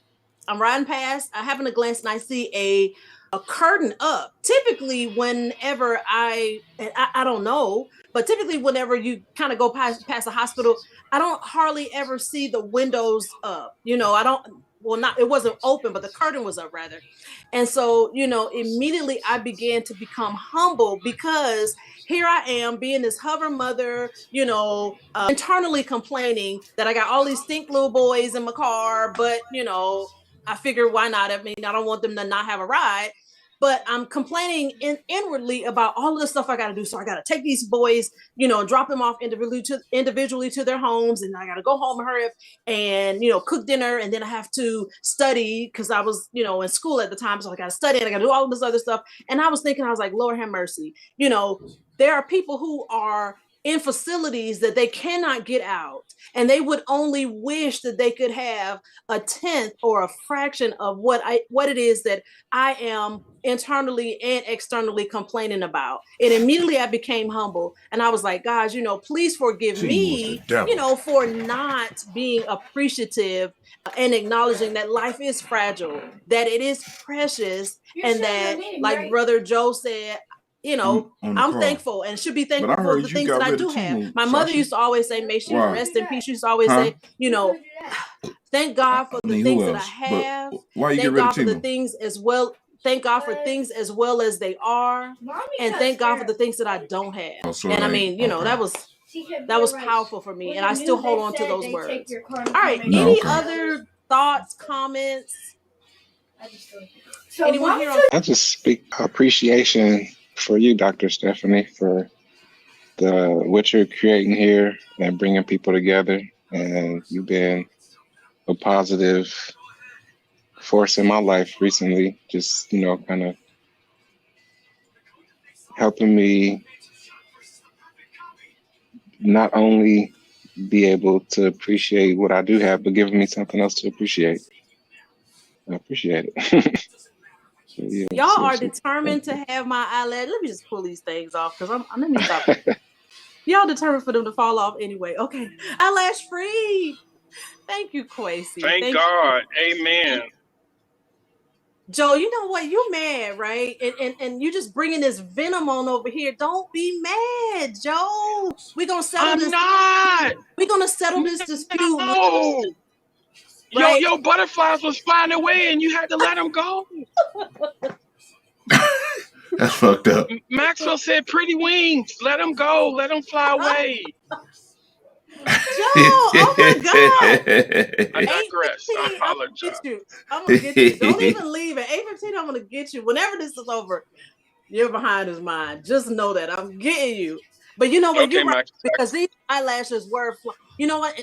I'm riding past. I happen to glance, and I see a curtain up. Typically, whenever I don't know, but typically whenever you kind of go past a hospital, I don't hardly ever see the windows up. I don't. Well, not, it wasn't open, but the curtain was up rather. And so, immediately I began to become humble because here I am being this hover mother, internally complaining that I got all these stink little boys in my car, but, I figured why not? I mean, I don't want them to not have a ride. But I'm complaining inwardly about all of the stuff I got to do. So I got to take these boys, drop them off individually to their homes. And I got to go home and hurry up and, cook dinner. And then I have to study because I was, in school at the time. So I got to study and I got to do all of this other stuff. And I was like, Lord have mercy. There are people who are in facilities that they cannot get out, and they would only wish that they could have a tenth or a fraction of what it is that I am internally and externally complaining about. And immediately I became humble, and I was like, guys, please forgive me, for not being appreciative and acknowledging that life is fragile, that it is precious, and that, like Brother Joe said, I'm thankful and should be thankful for the things that I do have. My mother used to always say, may she rest in peace. She used to always say, thank God for the things that I have. Thank God for the things as well. Thank God for things as well as they are. And thank God for the things that I don't have. And I mean, that was powerful for me. And I still hold on to those words. All right. Any other thoughts, comments? Anyone here? I just speak appreciation for you, Dr. Stephanie, for what you're creating here and bringing people together. And you've been a positive force in my life recently, just, kind of helping me not only be able to appreciate what I do have, but giving me something else to appreciate. I appreciate it. So, yeah, y'all are determined to have my eyelash. Let me just pull these things off because let me stop. Y'all determined for them to fall off anyway. Okay. Eyelash free. Thank you, Kwesi. Thank God. Amen. Joe, you know what? You mad, right? And you just bringing this venom on over here. Don't be mad, Joe. We're going to settle this. We're going to settle this dispute. No. Right? Your butterflies was flying away and you had to let them go. That's fucked up. Maxwell said pretty wings. Let them go. Let them fly away. Joe, oh my God. I digress. I apologize. I'm going to get you. Don't even leave. At 8:15, I'm going to get you. Whenever this is over, you're behind is mine. Just know that I'm getting you. But you know what? Okay, you're right, because these eyelashes were, you know what?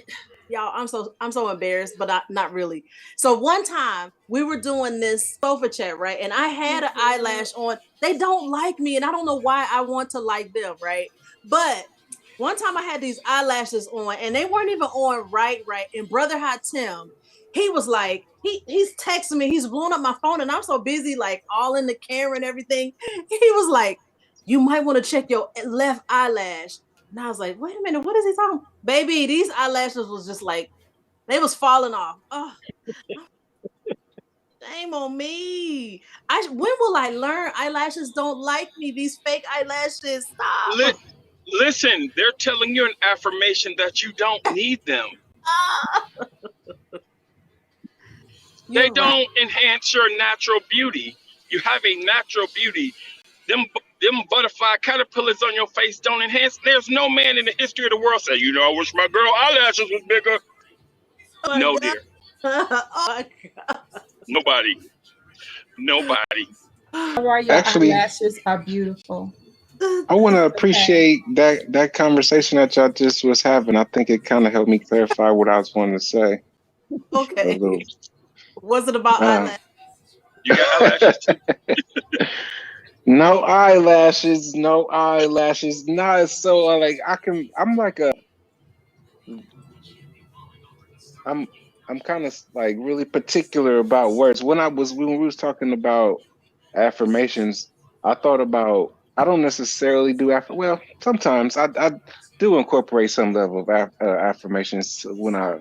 Y'all, I'm so embarrassed, but not really. So one time we were doing this sofa chat, right? And I had an eyelash on. They don't like me, and I don't know why I want to like them, right? But one time I had these eyelashes on, and they weren't even on right. And Brother Hot Tim, he was like, he's texting me, he's blowing up my phone, and I'm so busy, like all in the camera and everything. He was like, you might want to check your left eyelash. And I was like, wait a minute, what is he talking about? Baby, these eyelashes was just like, they was falling off. Oh, shame on me. When will I learn eyelashes don't like me? These fake eyelashes, stop. Listen, they're telling you an affirmation that you don't need them. They don't enhance your natural beauty. You have a natural beauty. them butterfly caterpillars on your face don't enhance. There's no man in the history of the world say, I wish my girl eyelashes was bigger. Oh No, God. dear. Oh my God. Nobody. Aurora, your Actually, eyelashes are beautiful. I want to Okay. appreciate that conversation that y'all just was having. I think it kind of helped me clarify what I was wanting to say a Okay. little. Was it about eyelash? You got eyelashes too? No eyelashes, no eyelashes. Not so like I'm kind of like really particular about words. When we was talking about affirmations, I thought about I don't necessarily do well, sometimes I do incorporate some level of affirmations when I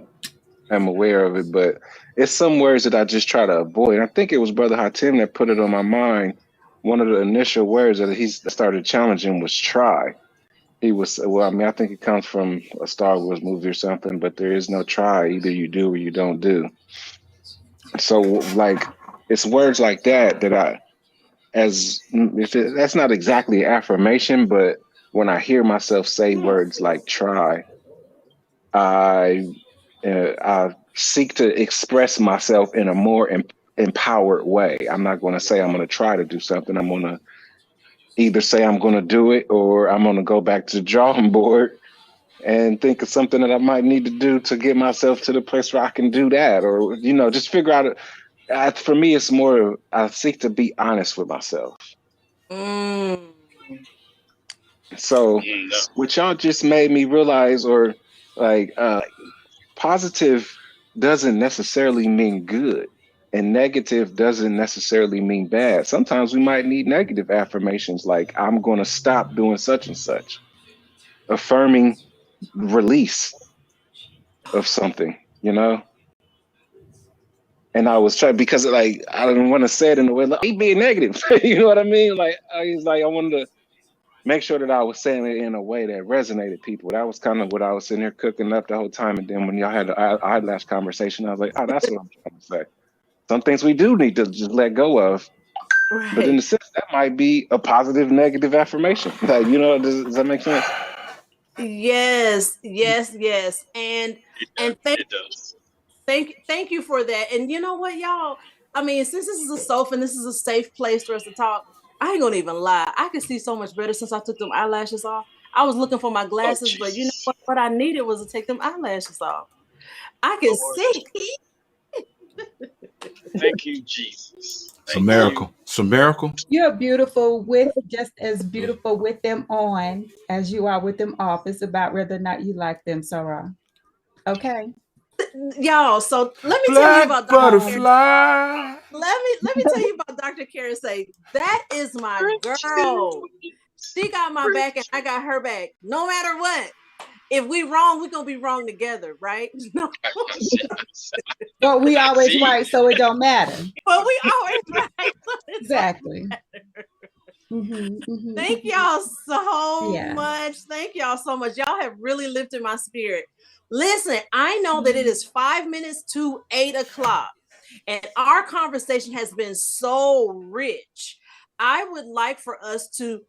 am aware of it, but it's some words that I just try to avoid. I think it was Brother Hatim that put it on my mind. One of the initial words that he started challenging was try. He was, well, I mean, I think it comes from a Star Wars movie or something, but there is no try. Either you do or you don't do. So, like, it's words like that that's not exactly affirmation, but when I hear myself say words like try, I I seek to express myself in a more empowered way. I'm not going to say I'm going to try to do something. I'm going to either say I'm going to do it or I'm going to go back to the drawing board and think of something that I might need to do to get myself to the place where I can do that, or just figure out. For me, it's more I seek to be honest with myself. Mm. So, No. what y'all just made me realize, or like, positive doesn't necessarily mean good, and negative doesn't necessarily mean bad. Sometimes we might need negative affirmations, like I'm going to stop doing such and such, affirming release of something, And I was trying because like I didn't want to say it in a way like he being negative. You know what I mean? Like I wanted to make sure that I was saying it in a way that resonated people. That was kind of what I was sitting here cooking up the whole time. And then when y'all had the eyelash conversation, I was like, oh, that's what I'm trying to say. Some things we do need to just let go of. Right. But in a sense, that might be a positive, negative affirmation. Like, does that make sense? Yes. And It does. thank you for that. And you know what, y'all? I mean, since this is a sofa and this is a safe place for us to talk, I ain't gonna even lie. I can see so much better since I took them eyelashes off. I was looking for my Oh, glasses, but you know Jesus. what I needed was to take them eyelashes off. I can Lord. see. Thank you, Jesus. It's a miracle. It's a miracle. You're beautiful just as beautiful with them on as you are with them off. It's about whether or not you like them, Sarah. Okay. Y'all, so let me tell you Black about butterfly. Let me tell you about Dr. Kara. Say that is my girl. She got my back and I got her back. No matter what. If we wrong, we're gonna be wrong together, right? No. But we always right, so it don't matter. But we always right. Exactly. Thank y'all so Yeah. much. Thank y'all so much. Y'all have really lifted my spirit. Listen, I know that it is 5 minutes to 8 o'clock, and our conversation has been so rich. I would like for us to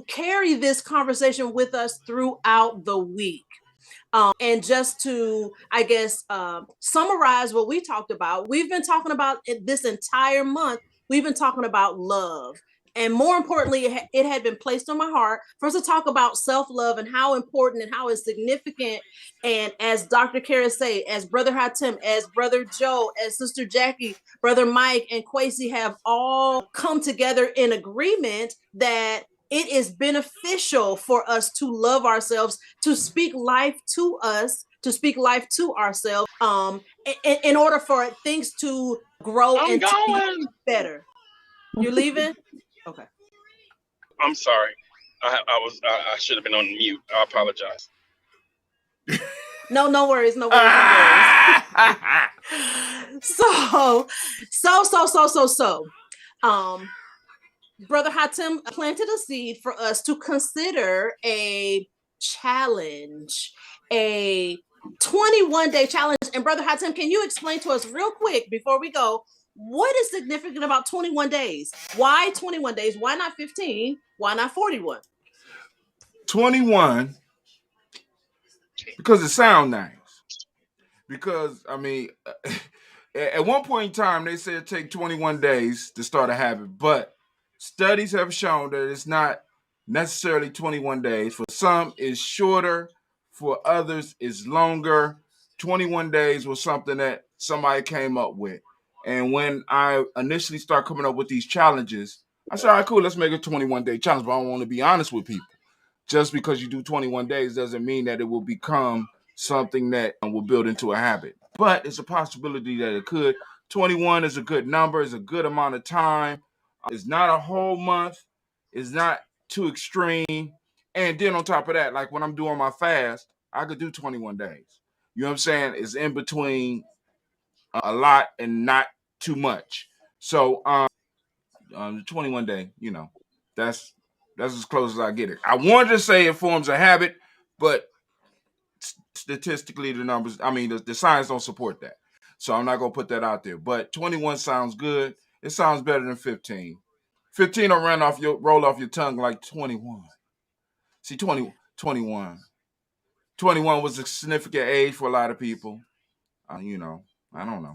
carry this conversation with us throughout the week. And just to, I guess, summarize what we talked about, we've been talking about this entire month, we've been talking about love. And more importantly, it had been placed on my heart for us to talk about self-love and how important and how it's significant. And as Dr. Kara say, as Brother Hatim, as Brother Joe, as Sister Jackie, Brother Mike, and Kwesi have all come together in agreement that it is beneficial for us to love ourselves, to speak life to us, to speak life to ourselves, in order for things to grow I'm and to be going. better. You're leaving? Okay. I'm sorry. I should have been on mute. I apologize. No worries. Brother Hatim planted a seed for us to consider a challenge, a 21-day challenge. And Brother Hatim, can you explain to us real quick before we go What is significant about 21 days? Why 21 days? Why not 15? Why not 41? 21 because it sounds nice. Because I mean, at one point in time, they said it take 21 days to start a habit, but studies have shown that it's not necessarily 21 days. For some, it's shorter. For others, it's longer. 21 days was something that somebody came up with. And when I initially started coming up with these challenges, I said, all right, cool, let's make a 21-day challenge. But I want to be honest with people. Just because you do 21 days doesn't mean that it will become something that will build into a habit. But it's a possibility that it could. 21 is a good number, it's a good amount of time. It's not a whole month, it's not too extreme. And then on top of that, like when I'm doing my fast, I could do 21 days. You know what I'm saying? It's in between a lot and not too much. So the 21 day, that's as close as I get it. I wanted to say it forms a habit, but statistically, the numbers, I mean, the science don't support that. So I'm not going to put that out there. But 21 sounds good. It sounds better than 15. 15 will roll off your tongue like 21. See, 21. 21 was a significant age for a lot of people. I don't know.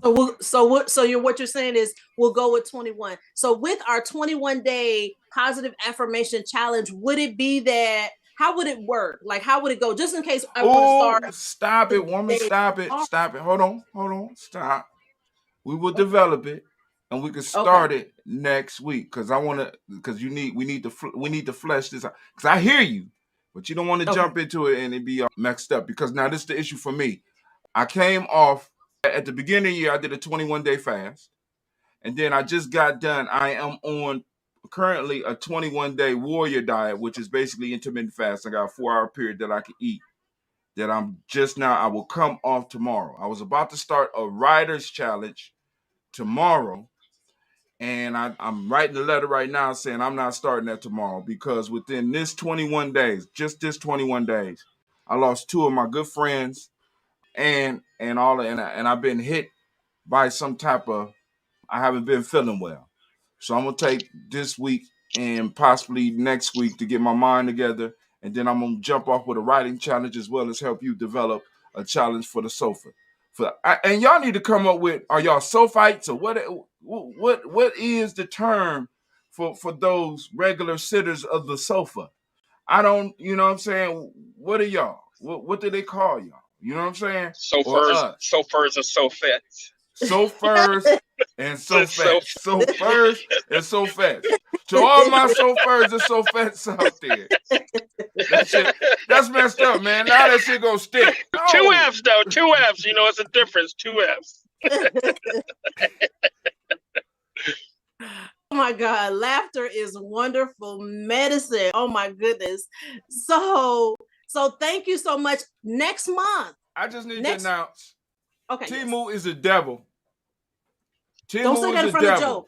What you're saying is we'll go with 21. So with our 21-day positive affirmation challenge, would it be that? How would it work? Like, how would it go? Just in case I want to start. Stop it, woman. Stop it. Stop it. Hold on. Stop. We will develop it, and we can start it next week. Because we need to flesh this out. Because I hear you, but you don't want to jump into it and it be mixed up. Because now this is the issue for me. I came off at the beginning of the year. I did a 21-day fast, and then I just got done. I am on currently a 21-day warrior diet, which is basically intermittent fast. I got a 4-hour period that I can eat. That I will come off tomorrow. I was about to start a writer's challenge tomorrow, and I'm writing a letter right now saying I'm not starting that tomorrow because within this 21 days, just this 21 days, I lost 2 of my good friends, and I've been hit by some type of, I haven't been feeling well. So I'm gonna take this week and possibly next week to get my mind together, and then I'm gonna jump off with a writing challenge as well as help you develop a challenge for the sofa. And y'all need to come up with, are y'all sophites or what is the term for those regular sitters of the sofa? I don't, you know what I'm saying? What are y'all? What do they call y'all? You know what I'm saying? Sofers and sofettes. Sofers and sofettes. Sofers and sofettes. To all my sofers and sofettes out there. That's messed up, man. Now that shit gonna stick. No. 2 F's though. 2 F's. You know, it's a difference. 2 F's. Oh my God, laughter is wonderful medicine. Oh my goodness. So thank you so much. Next month. I just need to announce. Okay. Timu is a devil. Don't say that in front of Joe.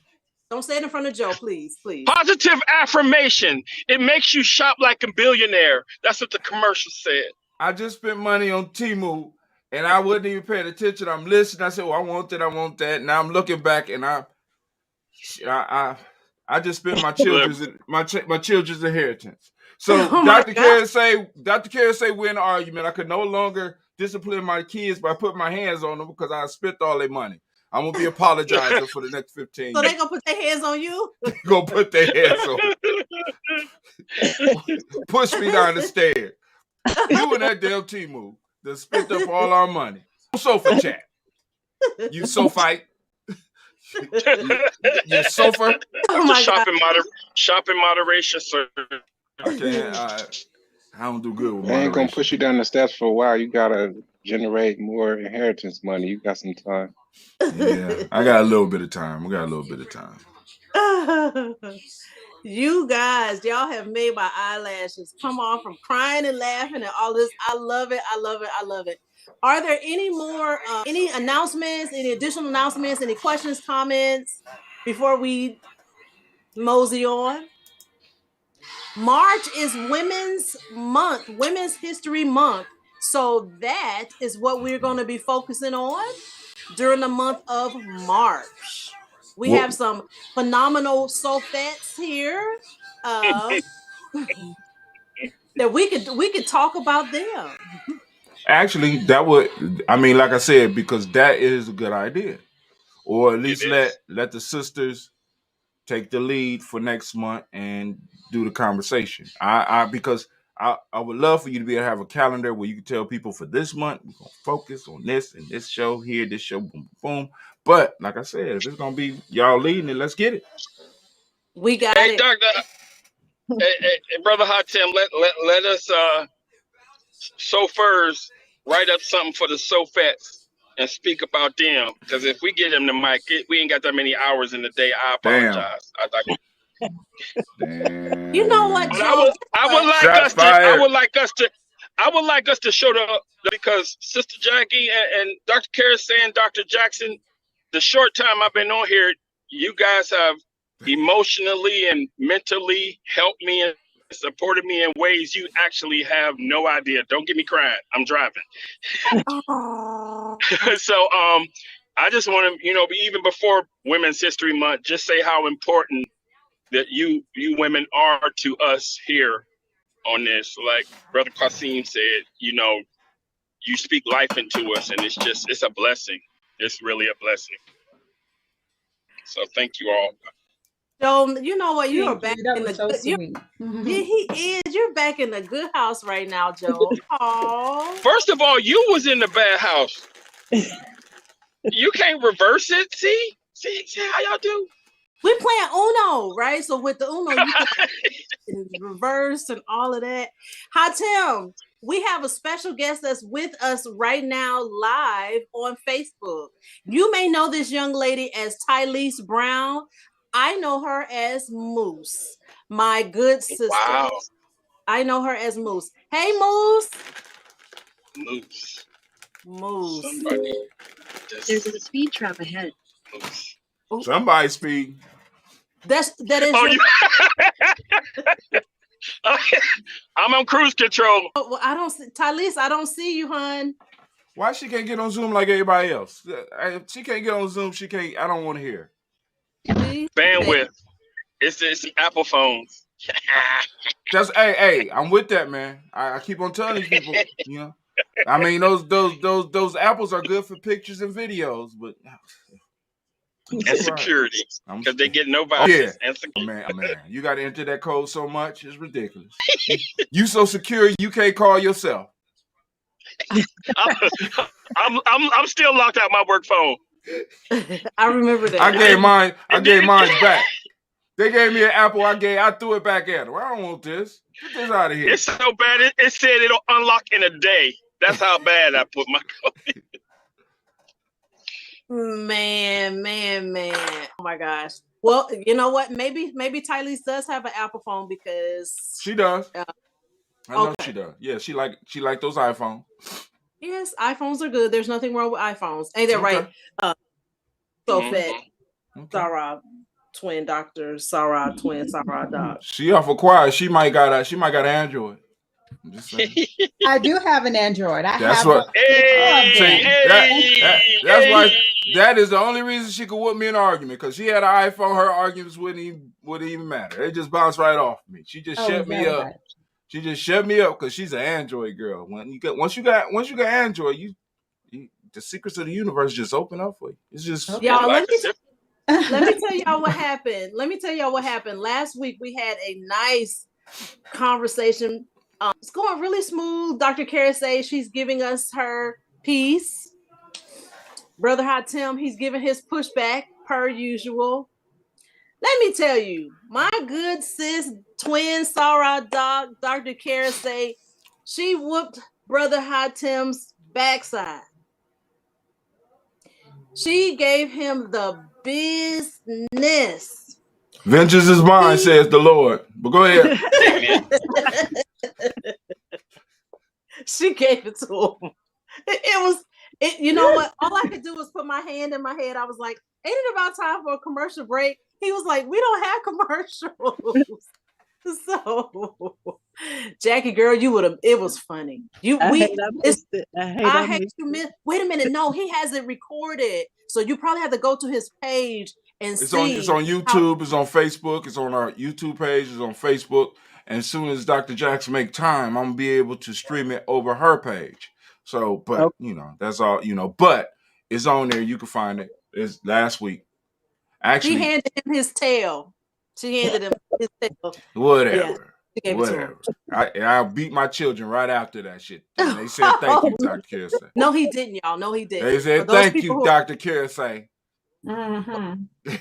Don't say it in front of Joe, please. Positive affirmation. It makes you shop like a billionaire. That's what the commercial said. I just spent money on Timu, and I wasn't even paying attention. I'm listening. I said, "Oh, I want that." Now I'm looking back, and I just spent my children's inheritance. So Dr. Carey say we're in an argument. I could no longer discipline my kids by putting my hands on them because I spent all their money. I'm gonna be apologizing for the next 15 years. So they gonna put their hands on you? They gonna put their hands on me. Push me down the stairs. You and that damn Timu that spent up all our money. Sofa chat. You sophite. You sofa. Shop in moderation, sir. Okay, I don't do good with moderation. They ain't gonna push you down the steps for a while. You gotta generate more inheritance money. You got some time. Yeah, I got a little bit of time. You guys, y'all have made my eyelashes come off from crying and laughing and all this. I love it. Are there any more, any announcements, any additional announcements, any questions, comments before we mosey on? March is Women's Month, Women's History Month. So that is what we're going to be focusing on during the month of March. We have some phenomenal sulfates here that we could talk about them. Actually, that would, I mean, like I said, because that is a good idea, or at least It is. let the sisters take the lead for next month and do the conversation. Because I would love for you to be able to have a calendar where you can tell people for this month we're gonna focus on this and this show here, this show, boom, boom. But like I said, if it's gonna be y'all leading it, let's get it. We got Hey, it. Doctor, hey, Brother Hot Tim, let us chauffeurs write up something for the Sofets and speak about them. Because if we get them the mic, we ain't got that many hours in the day. I apologize. Damn. You know what, But Joe? I would like us to show up because Sister Jackie and Dr. Karras and Dr. Jackson, the short time I've been on here, you guys have emotionally and mentally helped me and supported me in ways you actually have no idea. Don't get me crying. I'm driving. So I just want to, even before Women's History Month, just say how important that you women are to us here on this. Like Brother Qasim said, you speak life into us, and it's a blessing. It's really a blessing. So thank you all. Joe, you know what? You are back in the so good. sweet. Yeah, he is. You're back in the good house right now, Joe. Oh. First of all, you was in the bad house. You can't reverse it. See how y'all do. We playing Uno, right? So with the Uno, you can reverse and all of that. Hi, Tim. We have a special guest that's with us right now live on Facebook. You may know this young lady as Tylese Brown. I know her as Moose, my good sister. Wow. I know her as Moose. Hey, Moose. Moose. There's a speed trap ahead. Moose. Somebody speak. That is. Oh, I'm on cruise control. Well, I don't see Tylese. I don't see you, hon. Why she can't get on Zoom like everybody else? If she can't get on Zoom, she can't. I don't want to hear. Bandwidth. It's Apple phones. Just hey, I'm with that, man. I keep on telling these people, I mean, those apples are good for pictures and videos, but and security, because they get no viruses. And security. Man, you got to enter that code so much, it's ridiculous. You so secure, you can't call yourself. I'm still locked out my work phone. I remember that. I gave mine back. They gave me an apple. I threw it back at them. I don't want this. Get this out of here. It's so bad. It said it'll unlock in a day. That's how bad I put my code in. Man. Oh my gosh. Well, you know what? Maybe Tylese does have an Apple phone because she does. I know she does. Yeah, she like those iPhones. Yes, iPhones are good. There's nothing wrong with iPhones. Ain't that right? Sarah, twin doctor, Sarah, twin Sarah dog. She awful quiet. She might got an Android. I'm just saying. I do have an Android. That's why that is the only reason she could whoop me in an argument, because she had an iPhone. Her arguments wouldn't even matter. They just bounced right off me. She just shut me up. Right. She just shut me up because she's an Android girl. Once you got Android, the secrets of the universe just open up for you. It's just y'all. Let me tell y'all what happened. Last week we had a nice conversation. It's going really smooth. Dr. Karras, she's giving us her piece. Brother Hot Tim, he's giving his pushback per usual. Let me tell you, my good sis, twin Sarah dog, Dr. Karras, she whooped Brother Hot Tim's backside. She gave him the business. Vengeance is mine, says the Lord. But go ahead. She gave it to him. You know what? All I could do was put my hand in my head. I was like, ain't it about time for a commercial break? He was like, we don't have commercials. So, Jackie, girl, you would have. It was funny. Wait a minute. No, he has it recorded. So you probably have to go to his page and It's see on YouTube, it's on Facebook, it's on our YouTube page, it's on Facebook. And as soon as Dr. Jackson make time, I'm gonna be able to stream it over her page. So, but Okay. you know, that's all, you know, but it's on there. You can find it. It's last week. She Actually, handed him his tail. She handed him his tail. whatever. Yeah, she gave it to him. Whatever. I'll beat my children right after that shit. And they said thank you, Dr. Kirsay. No, he didn't, y'all. No, he didn't. They For said those thank people you, who Dr. Kirsay.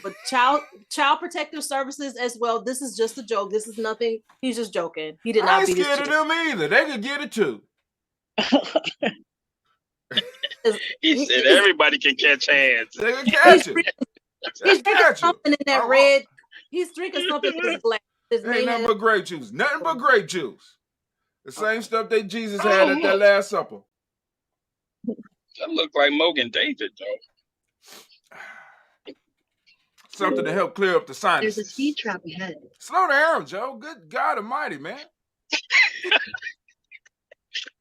but child protective services as well. This is just a joke. This is nothing. He's just joking. He did I not ain't beat his scared of children. them either. They could get it too. He said everybody can catch hands. They can catch it. He's drinking Catch it. something in that red. He's drinking something in his glass. His Ain't name nothing has but grape juice. Nothing but grape juice. The same stuff that Jesus had at that Last Supper. That looked like Mogan David, though. Something to help clear up the sinuses. There's a speed trap ahead. Slow down, Joe. Good God Almighty, man.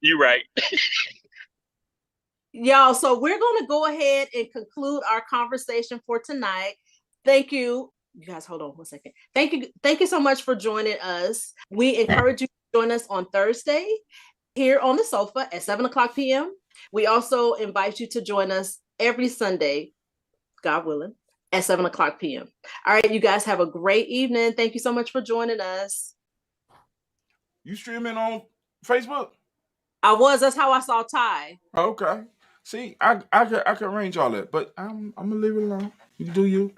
You right. y'all. So we're going to go ahead and conclude our conversation for tonight. Thank you. You guys, hold on one second. Thank you. Thank you so much for joining us. We encourage you to join us on Thursday here on the sofa at 7:00 p.m. We also invite you to join us every Sunday, God willing, at 7:00 p.m. All right, you guys have a great evening. Thank you so much for joining us. You streaming on Facebook? That's how I saw Ty. Okay. See, I can arrange all that, but I'm gonna leave it alone. You do you.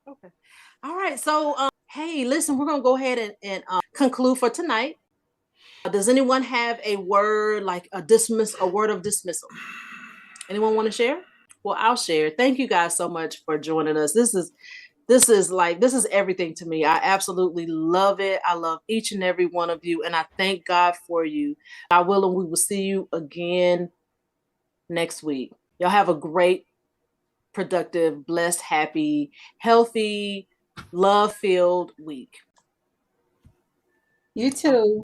Okay. All right. So, hey, listen, we're gonna go ahead and conclude for tonight. Does anyone have a word like a word of dismissal? Anyone want to share? Well, I'll share. Thank you guys so much for joining us. This is everything to me. I absolutely love it. I love each and every one of you, and I thank God for you. God willing, we will see you again next week. Y'all have a great, productive, blessed, happy, healthy, love-filled week. You too.